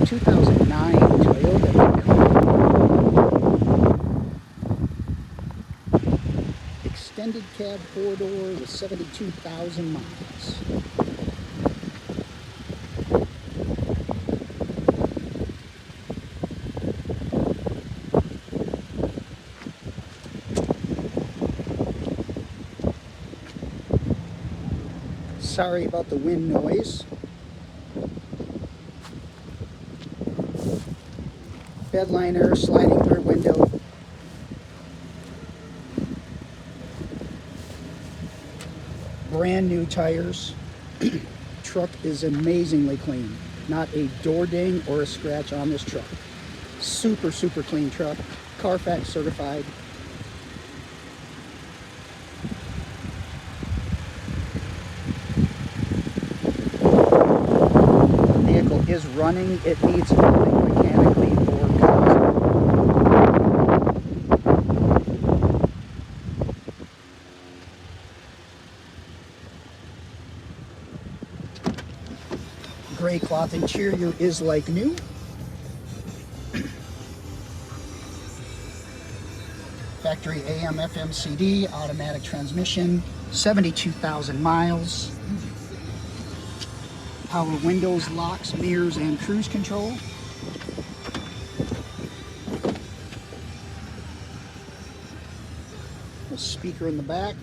2009 Toyota Tacoma. Extended cab 4-door with 72,000 miles. Sorry about the wind noise. Bedliner, sliding rear window. Brand new tires. Truck is amazingly clean. Not a door ding or a scratch on this truck. Super, super clean truck. Carfax certified. The vehicle is running. It needs nothing mechanically or cosmetically. Gray cloth interior is like new. Factory AM FM CD, automatic transmission, 72,000 miles. Power windows, locks, mirrors, and cruise control. A speaker in the back.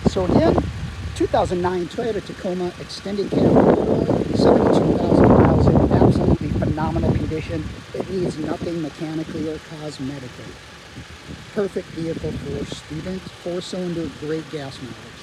So again, 2009 Toyota Tacoma extended cab 4-door, 72,000 miles in absolutely phenomenal condition. It needs nothing mechanically or cosmetically. Perfect vehicle for student, 4-cylinder, great gas mileage.